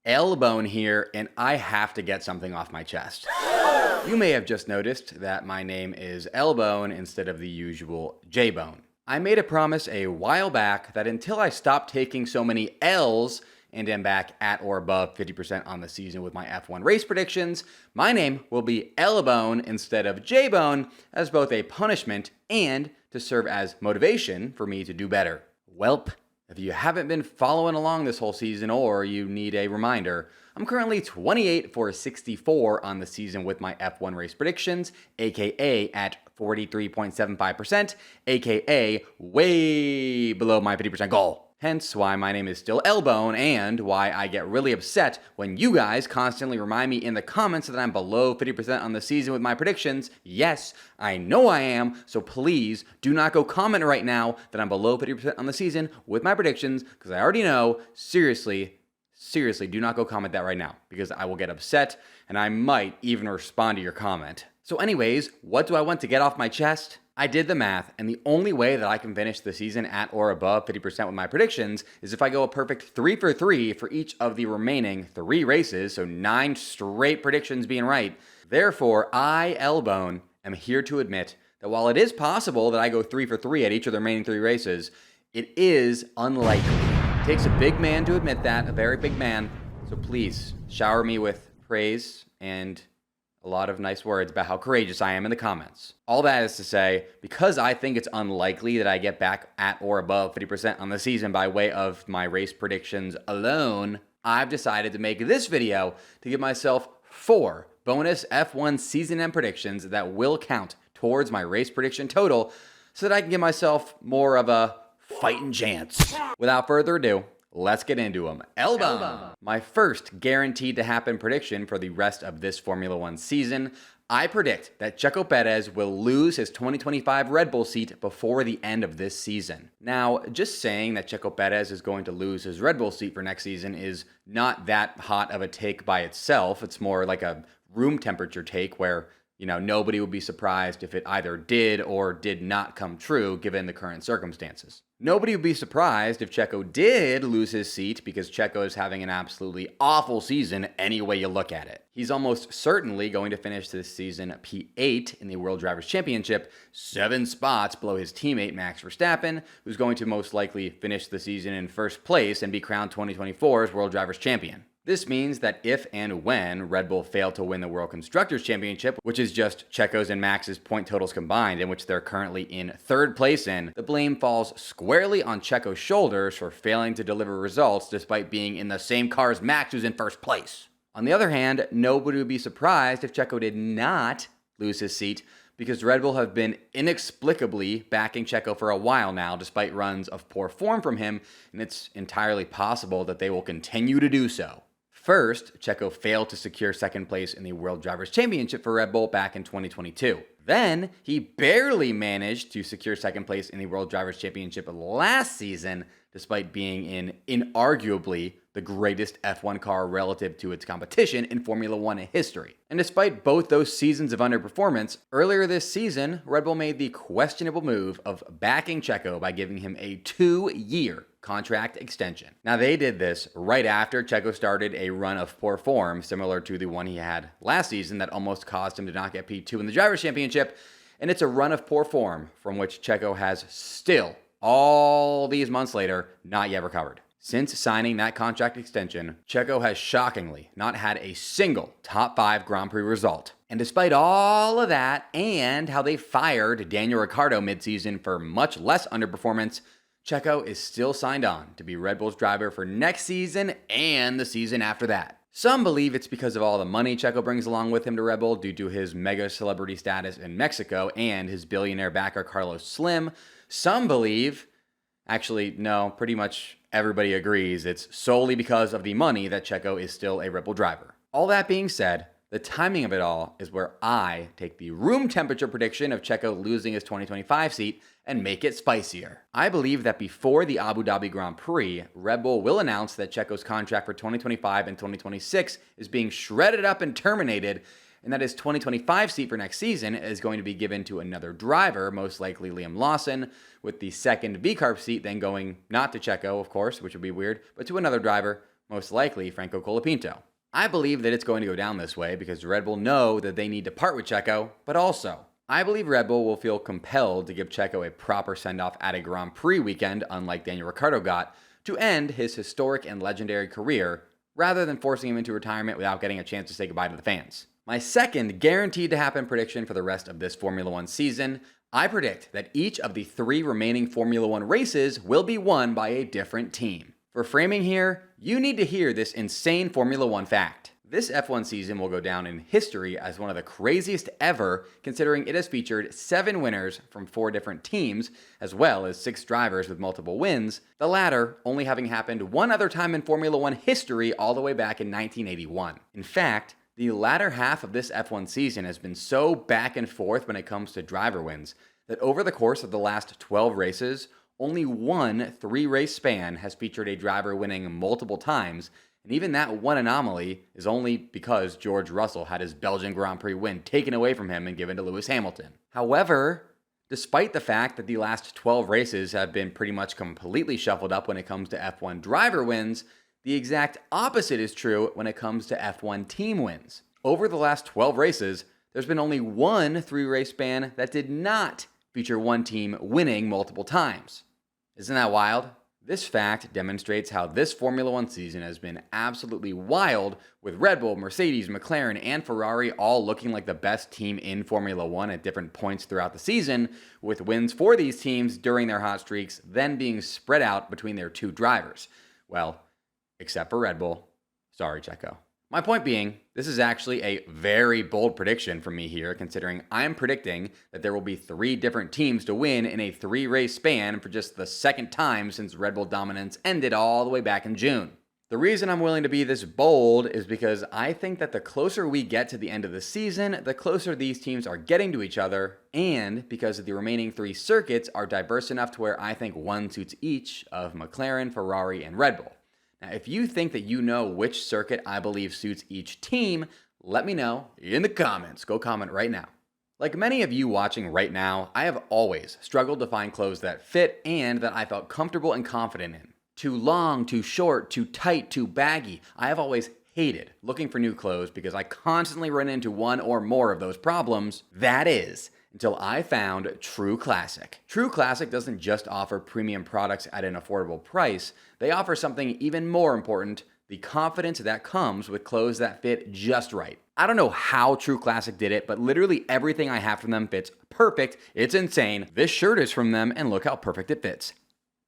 Bone here, and I have to get something off my chest. You may have just noticed that my name is Bone instead of the usual J-Bone. I made a promise a while back that until I stop taking so many L's and am back at or above 50% on the season with my F1 race predictions, my name will be Bone instead of J-Bone as both a punishment and to serve as motivation for me to do better. Welp. If you haven't been following along this whole season or you need a reminder, I'm currently 28 for 64 on the season with my F1 race predictions, aka at 43.75%, aka way below my 50% goal. Hence why my name is still Bone and why I get really upset when you guys constantly remind me in the comments that I'm below 50% on the season with my predictions. Yes, I know I am, so please do not go comment right now that I'm below 50% on the season with my predictions, because I already know. Seriously, do not go comment that right now, because I will get upset and I might even respond to your comment. So anyways, what do I want to get off my chest? I did the math, and the only way that I can finish the season at or above 50% with my predictions is if I go a perfect 3 for 3 for each of the remaining 3 races, so 9 straight predictions being right. Therefore, I, Bone, am here to admit that while it is possible that I go 3 for 3 at each of the remaining 3 races, it is unlikely. It takes a big man to admit that, a very big man, so please shower me with praise and a lot of nice words about how courageous I am in the comments. All that is to say, because I think it's unlikely that I get back at or above 50% on the season by way of my race predictions alone, I've decided to make this video to give myself 4 bonus F1 season end predictions that will count towards my race prediction total so that I can give myself more of a fighting chance. Without further ado, let's get into them. Bone. My first guaranteed to happen prediction for the rest of this Formula One season. I predict that Checo Perez will lose his 2025 Red Bull seat before the end of this season. Now, just saying that Checo Perez is going to lose his Red Bull seat for next season is not that hot of a take by itself. It's more like a room temperature take where, nobody would be surprised if it either did or did not come true given the current circumstances. Nobody would be surprised if Checo did lose his seat because Checo is having an absolutely awful season any way you look at it. He's almost certainly going to finish this season P8 in the World Drivers' Championship, 7 spots below his teammate Max Verstappen, who's going to most likely finish the season in first place and be crowned 2024's World Drivers' Champion. This means that if and when Red Bull fail to win the World Constructors' Championship, which is just Checo's and Max's point totals combined, in which they're currently in 3rd place in, the blame falls squarely on Checo's shoulders for failing to deliver results despite being in the same car as Max, who's in first place. On the other hand, nobody would be surprised if Checo did not lose his seat, because Red Bull have been inexplicably backing Checo for a while now, despite runs of poor form from him, and it's entirely possible that they will continue to do so. First, Checo failed to secure 2nd place in the World Drivers' Championship for Red Bull back in 2022. Then, he barely managed to secure 2nd place in the World Drivers' Championship last season, despite being in inarguably the greatest F1 car relative to its competition in Formula One history. And despite both those seasons of underperformance, earlier this season, Red Bull made the questionable move of backing Checo by giving him a 2-year contract extension. Now, they did this right after Checo started a run of poor form, similar to the one he had last season that almost caused him to not get P2 in the Drivers' Championship, and it's a run of poor form from which Checo has still, all these months later, not yet recovered. Since signing that contract extension, Checo has shockingly not had a single top 5 Grand Prix result. And despite all of that and how they fired Daniel Ricciardo midseason for much less underperformance, Checo is still signed on to be Red Bull's driver for next season and the season after that. Some believe it's because of all the money Checo brings along with him to Red Bull due to his mega celebrity status in Mexico and his billionaire backer Carlos Slim. Some believe, actually no, pretty much everybody agrees, it's solely because of the money that Checo is still a Red Bull driver. All that being said, the timing of it all is where I take the room temperature prediction of Checo losing his 2025 seat and make it spicier. I believe that before the Abu Dhabi Grand Prix, Red Bull will announce that Checo's contract for 2025 and 2026 is being shredded up and terminated, and that his 2025 seat for next season is going to be given to another driver, most likely Liam Lawson, with the second VCARB seat then going not to Checo, of course, which would be weird, but to another driver, most likely Franco Colapinto. I believe that it's going to go down this way because Red Bull know that they need to part with Checo, but also, I believe Red Bull will feel compelled to give Checo a proper send-off at a Grand Prix weekend, unlike Daniel Ricciardo got, to end his historic and legendary career, rather than forcing him into retirement without getting a chance to say goodbye to the fans. My second guaranteed to happen prediction for the rest of this Formula One season, I predict that each of the 3 remaining Formula One races will be won by a different team. For framing here, you need to hear this insane Formula One fact. This F1 season will go down in history as one of the craziest ever, considering it has featured 7 winners from 4 different teams, as well as 6 drivers with multiple wins, the latter only having happened one other time in Formula One history all the way back in 1981. In fact, the latter half of this F1 season has been so back and forth when it comes to driver wins that over the course of the last 12 races, only one 3-race span has featured a driver winning multiple times, and even that one anomaly is only because George Russell had his Belgian Grand Prix win taken away from him and given to Lewis Hamilton. However, despite the fact that the last 12 races have been pretty much completely shuffled up when it comes to F1 driver wins, the exact opposite is true when it comes to F1 team wins. Over the last 12 races, there's been only one 3-race span that did not feature one team winning multiple times. Isn't that wild? This fact demonstrates how this Formula One season has been absolutely wild, with Red Bull, Mercedes, McLaren, and Ferrari all looking like the best team in Formula One at different points throughout the season, with wins for these teams during their hot streaks then being spread out between their 2 drivers. Well, except for Red Bull. Sorry, Checo. My point being, this is actually a very bold prediction from me here, considering I'm predicting that there will be 3 different teams to win in a 3-race span for just the second time since Red Bull dominance ended all the way back in June. The reason I'm willing to be this bold is because I think that the closer we get to the end of the season, the closer these teams are getting to each other, and because the remaining 3 circuits are diverse enough to where I think one suits each of McLaren, Ferrari, and Red Bull. Now, if you think that you know which circuit I believe suits each team, let me know in the comments. Go comment right now. Like many of you watching right now, I have always struggled to find clothes that fit and that I felt comfortable and confident in. Too long, too short, too tight, too baggy. I have always hated looking for new clothes because I constantly run into one or more of those problems. That is, until I found True Classic. True Classic doesn't just offer premium products at an affordable price, they offer something even more important, the confidence that comes with clothes that fit just right. I don't know how True Classic did it, but literally everything I have from them fits perfect. It's insane. This shirt is from them, and look how perfect it fits.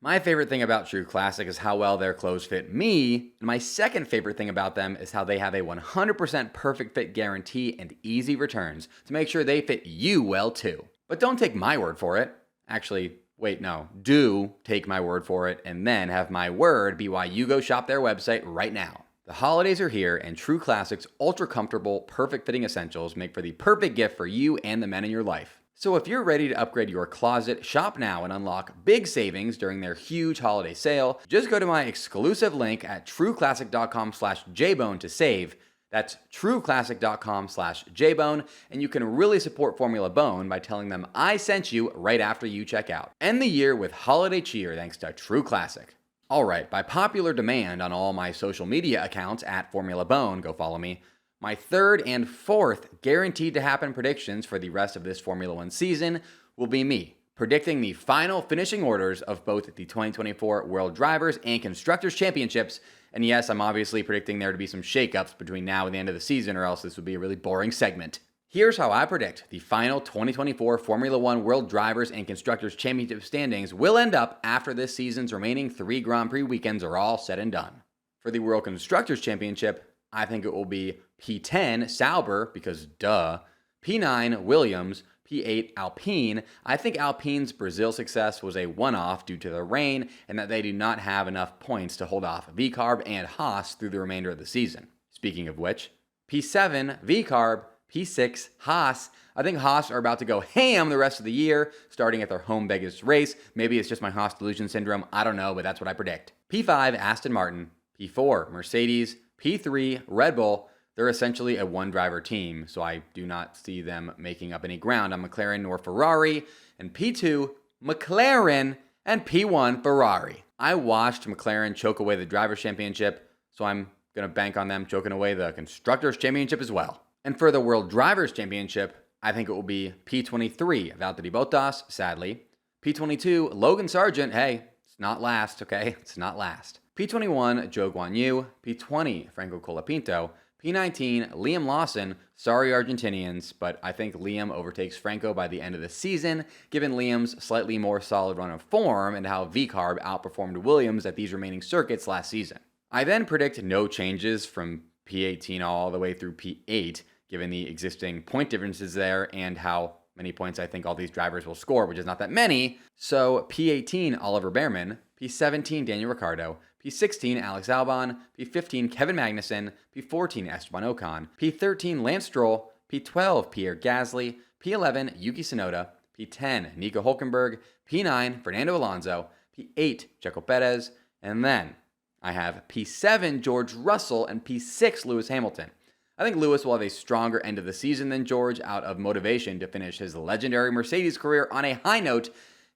My favorite thing about True Classic is how well their clothes fit me, and my second favorite thing about them is how they have a 100% perfect fit guarantee and easy returns to make sure they fit you well too. But don't take my word for it. Actually, wait, no. Do take my word for it and then have my word be why you go shop their website right now. The holidays are here, and True Classic's ultra comfortable, perfect fitting essentials make for the perfect gift for you and the men in your life. So if you're ready to upgrade your closet, shop now and unlock big savings during their huge holiday sale. Just go to my exclusive link at trueclassic.com/jbone to save. That's trueclassic.com/jbone, and you can really support Formula Bone by telling them I sent you right after you check out. End the year with holiday cheer thanks to True Classic. Alright, by popular demand on all my social media accounts at Formula Bone, go follow me, my third and fourth guaranteed to happen predictions for the rest of this Formula One season will be me predicting the final finishing orders of both the 2024 World Drivers and Constructors Championships. And yes, I'm obviously predicting there to be some shakeups between now and the end of the season, or else this would be a really boring segment. Here's how I predict the final 2024 Formula One World Drivers and Constructors Championship standings will end up after this season's remaining 3 Grand Prix weekends are all said and done. For the World Constructors Championship, I think it will be P10 Sauber, because duh, P9 Williams, P8 Alpine. I think Alpine's Brazil success was a one-off due to the rain and that they do not have enough points to hold off VCarb and Haas through the remainder of the season. Speaking of which, P7 VCarb, P6 Haas. I think Haas are about to go ham the rest of the year, starting at their home Vegas race. Maybe it's just my Haas delusion syndrome. I don't know, but that's what I predict. P5 Aston Martin, P4 Mercedes, P3 Red Bull. They're essentially a one-driver team, so I do not see them making up any ground on McLaren nor Ferrari. And P2 McLaren and P1 Ferrari. I watched McLaren choke away the Drivers' Championship, so I'm going to bank on them choking away the Constructors' Championship as well. And for the World Drivers' Championship, I think it will be P23, Valtteri Bottas, sadly. P22, Logan Sargent. Hey, it's not last, okay? It's not last. P21, Zhou Guanyu. P20, Franco Colapinto. P19, Liam Lawson. Sorry, Argentinians, but I think Liam overtakes Franco by the end of the season, given Liam's slightly more solid run of form and how VCARB outperformed Williams at these remaining circuits last season. I then predict no changes from P18 all the way through P8, given the existing point differences there and how many points I think all these drivers will score, which is not that many. So P18, Oliver Behrman. P17, Daniel Ricciardo. P16, Alex Albon. P15, Kevin Magnussen. P14, Esteban Ocon. P13, Lance Stroll. P12, Pierre Gasly. P11, Yuki Tsunoda. P10, Nico Hulkenberg. P9, Fernando Alonso. P8, Checo Perez. And then I have P7, George Russell, and P6, Lewis Hamilton. I think Lewis will have a stronger end of the season than George out of motivation to finish his legendary Mercedes career on a high note,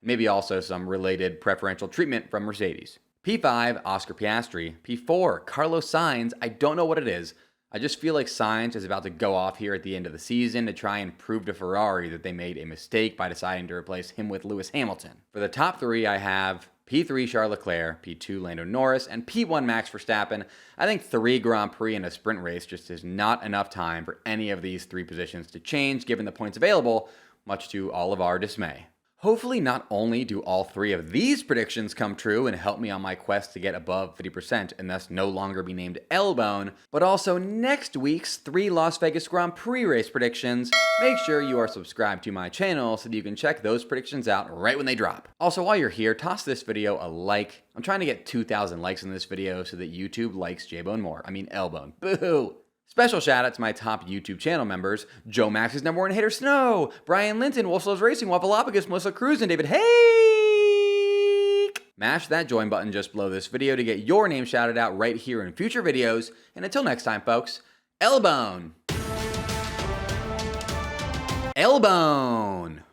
maybe also some related preferential treatment from Mercedes. P5, Oscar Piastri. P4, Carlos Sainz. I don't know what it is. I just feel like Sainz is about to go off here at the end of the season to try and prove to Ferrari that they made a mistake by deciding to replace him with Lewis Hamilton. For the top three, I have P3, Charles Leclerc, P2, Lando Norris, and P1, Max Verstappen. I think 3 Grand Prix in a sprint race just is not enough time for any of these 3 positions to change given the points available, much to all of our dismay. Hopefully not only do all 3 of these predictions come true and help me on my quest to get above 50% and thus no longer be named L-Bone, but also next week's 3 Las Vegas Grand Prix race predictions. Make sure you are subscribed to my channel so that you can check those predictions out right when they drop. Also, while you're here, toss this video a like. I'm trying to get 2,000 likes in this video so that YouTube likes J-Bone more. I mean L-Bone. Boo! Special shout out to my top YouTube channel members: Joe Max's #1 hater Snow, Brian Linton, Wolf Slows Racing, Waffleopagus, Melissa Cruz, and David Hake. Mash that join button just below this video to get your name shouted out right here in future videos. And until next time, folks, L-Bone. L-Bone.